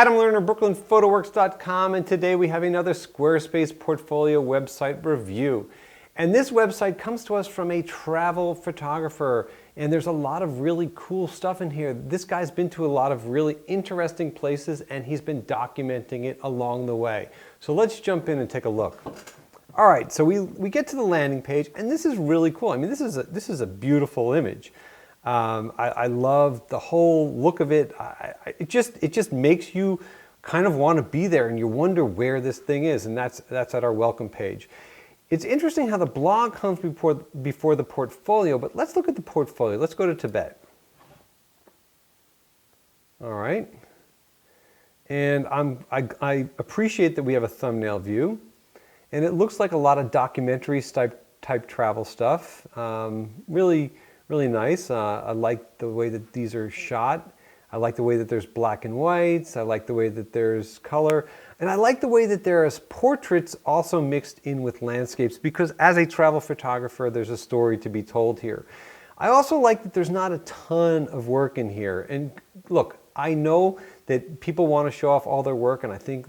Adam Lerner, brooklynphotoworks.com, and today we have another Squarespace portfolio website review. And this website comes to us from a travel photographer, and there's a lot of really cool stuff in here. This guy's been to a lot of really interesting places, and he's been documenting it along the way. So let's jump in and take a look. All right, so we get to the landing page, and this is really cool. I mean, this is a beautiful image. I love the whole look of it. It just makes you kind of want to be there, and you wonder where this thing is, and that's at our welcome page. It's interesting how the blog comes before the portfolio, but let's look at the portfolio. Let's go to Tibet. All right, and I appreciate that we have a thumbnail view, and it looks like a lot of documentaries type travel stuff. Really nice. I like the way that these are shot. I like the way that there's black and whites. I like the way that there's color. And I like the way that there's portraits also mixed in with landscapes, because as a travel photographer, there's a story to be told here. I also like that there's not a ton of work in here. And look, I know that people want to show off all their work, and I think,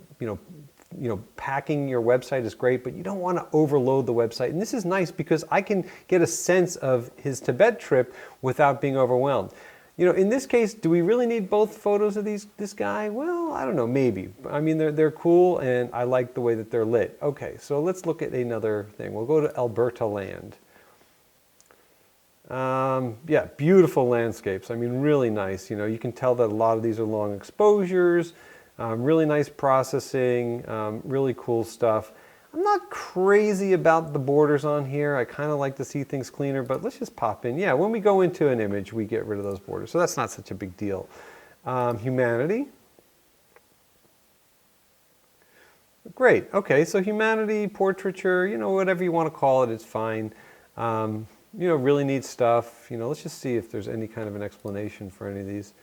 packing your website is great, but you don't want to overload the website. And this is nice because I can get a sense of his Tibet trip without being overwhelmed. In this case, do we really need both photos of this guy? Well, I don't know, maybe. I mean, they're cool, and I like the way that they're lit. Okay, so let's look at another thing. We'll go to Alberta Land. Yeah, beautiful landscapes. I mean, really nice. You can tell that a lot of these are long exposures. Really nice processing, really cool stuff. I'm not crazy about the borders on here. I kind of like to see things cleaner, but let's just pop in. Yeah, when we go into an image, we get rid of those borders, so that's not such a big deal. Humanity. Great, okay, so humanity, portraiture, whatever you want to call it, it's fine. Really neat stuff. Let's just see if there's any kind of an explanation for any of these.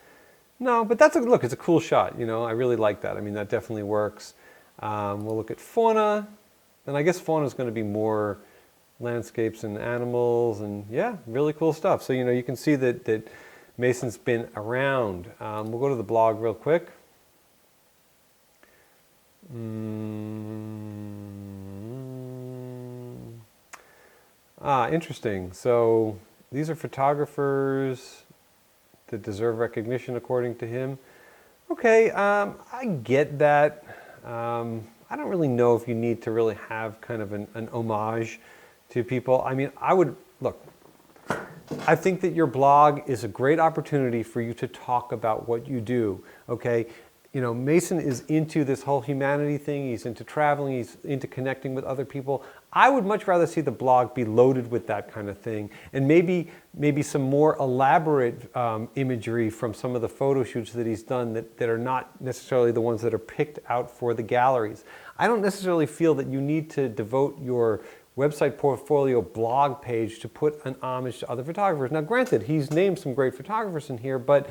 No, but look, it's a cool shot, I really like that. I mean, that definitely works. We'll look at fauna, and I guess fauna is going to be more landscapes and animals, and yeah, really cool stuff. So, you can see that Mason's been around. We'll go to the blog real quick. Interesting. So these are photographers that deserve recognition according to him. Okay, I get that. I don't really know if you need to really have kind of an homage to people. I mean, I think that your blog is a great opportunity for you to talk about what you do, okay? Mason is into this whole humanity thing. He's into traveling. He's into connecting with other people. I would much rather see the blog be loaded with that kind of thing, and maybe some more elaborate imagery from some of the photo shoots that he's done that are not necessarily the ones that are picked out for the galleries. I don't necessarily feel that you need to devote your website portfolio blog page to put an homage to other photographers. Now, granted, he's named some great photographers in here, but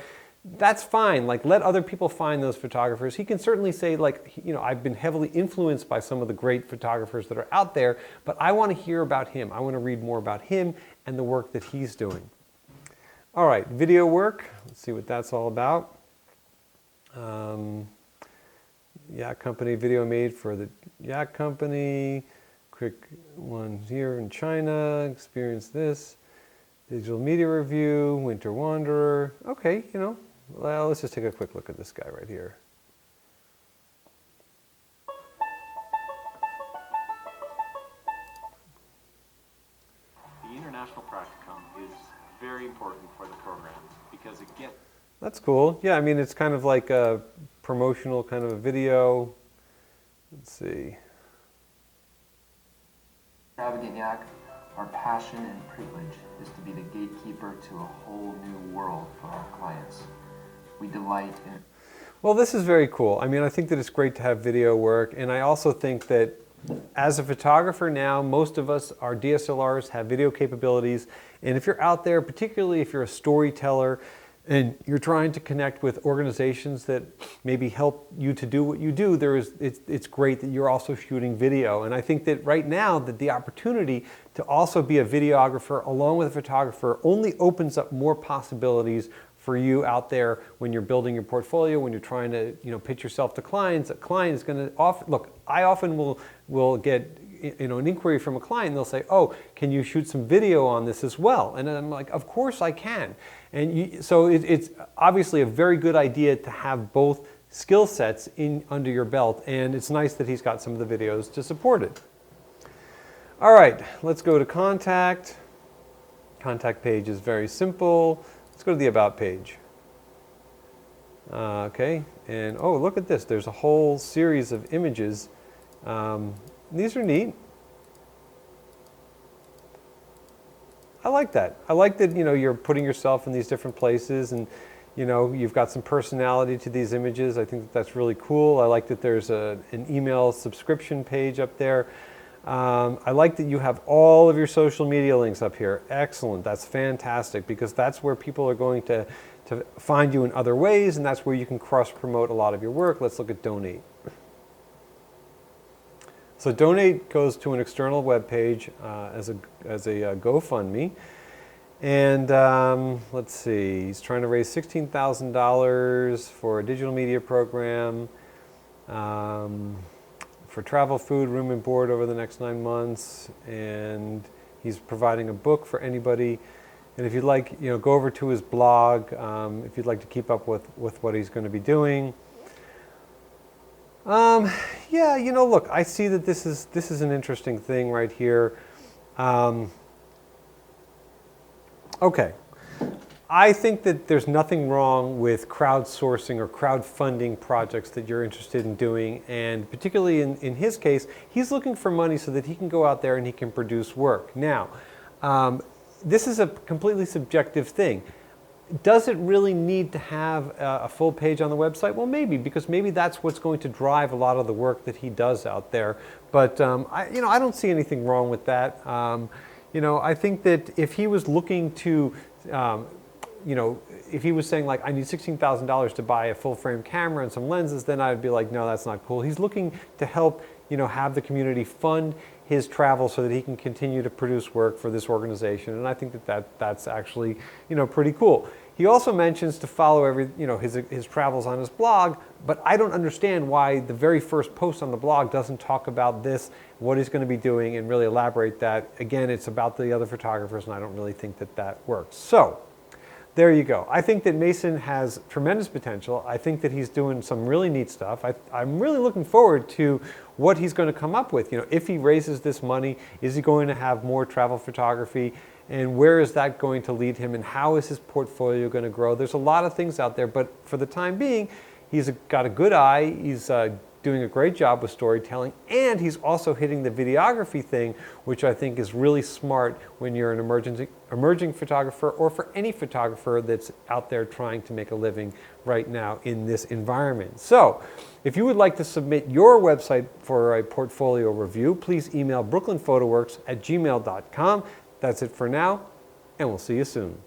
that's fine. Let other people find those photographers. He can certainly say, I've been heavily influenced by some of the great photographers that are out there, but I want to hear about him. I want to read more about him and the work that he's doing. All right, video work. Let's see what that's all about. Yacht Company video made for the Yacht Company. Quick one here in China. Experience this. Digital media review. Winter Wanderer. Okay, well, let's just take a quick look at this guy right here. The International Practicum is very important for the program because it gets... That's cool. Yeah, I mean, it's kind of like a promotional kind of a video. Let's see. Extravagant Yak, our passion and privilege is to be the gatekeeper to a whole new world for our clients. We delight in... Well, this is very cool. I mean, I think that it's great to have video work, and I also think that as a photographer now, most of us, our DSLRs have video capabilities, and if you're out there, particularly if you're a storyteller, and you're trying to connect with organizations that maybe help you to do what you do, it's great that you're also shooting video. And I think that right now that the opportunity to also be a videographer along with a photographer only opens up more possibilities for you out there when you're building your portfolio, when you're trying to pitch yourself to clients. A client is going to look. I often will get an inquiry from a client, and they'll say, "Oh, can you shoot some video on this as well?" And then I'm like, "Of course I can." And so it's obviously a very good idea to have both skill sets under your belt, and it's nice that he's got some of the videos to support it. All right, let's go to contact. Contact page is very simple. Let's go to the about page. Okay, and oh, look at this. There's a whole series of images. These are neat. I like that. I like that, you're putting yourself in these different places, and you've got some personality to these images. I think that's really cool. I like that there's an email subscription page up there. I like that you have all of your social media links up here. Excellent. That's fantastic, because that's where people are going to find you in other ways, and that's where you can cross-promote a lot of your work. Let's look at donate. So donate goes to an external web page as a GoFundMe. And let's see, he's trying to raise $16,000 for a digital media program, for travel, food, room and board over the next 9 months. And he's providing a book for anybody. And if you'd like, go over to his blog if you'd like to keep up with what he's going to be doing. Yeah, look, I see that this is an interesting thing right here. Okay, I think that there's nothing wrong with crowdsourcing or crowdfunding projects that you're interested in doing, and particularly in his case, he's looking for money so that he can go out there and he can produce work. Now, this is a completely subjective thing. Does it really need to have a full page on the website? Well, maybe, because maybe that's what's going to drive a lot of the work that he does out there. But I don't see anything wrong with that. I think that if he was looking to, if he was saying like, I need $16,000 to buy a full frame camera and some lenses, then I'd be like, no, that's not cool. He's looking to help, have the community fund his travel so that he can continue to produce work for this organization. And I think that's actually, pretty cool. He also mentions to follow his travels on his blog, but I don't understand why the very first post on the blog doesn't talk about this, what he's going to be doing, and really elaborate that. Again, it's about the other photographers, and I don't really think that works. So there you go. I think that Mason has tremendous potential. I think that he's doing some really neat stuff. I'm really looking forward to what he's going to come up with. If he raises this money, is he going to have more travel photography? And where is that going to lead him? And how is his portfolio going to grow? There's a lot of things out there, but for the time being, he's got a good eye. He's doing a great job with storytelling, and he's also hitting the videography thing, which I think is really smart when you're an emerging photographer, or for any photographer that's out there trying to make a living right now in this environment. So if you would like to submit your website for a portfolio review, please email brooklynphotoworks@gmail.com. That's it for now, and we'll see you soon.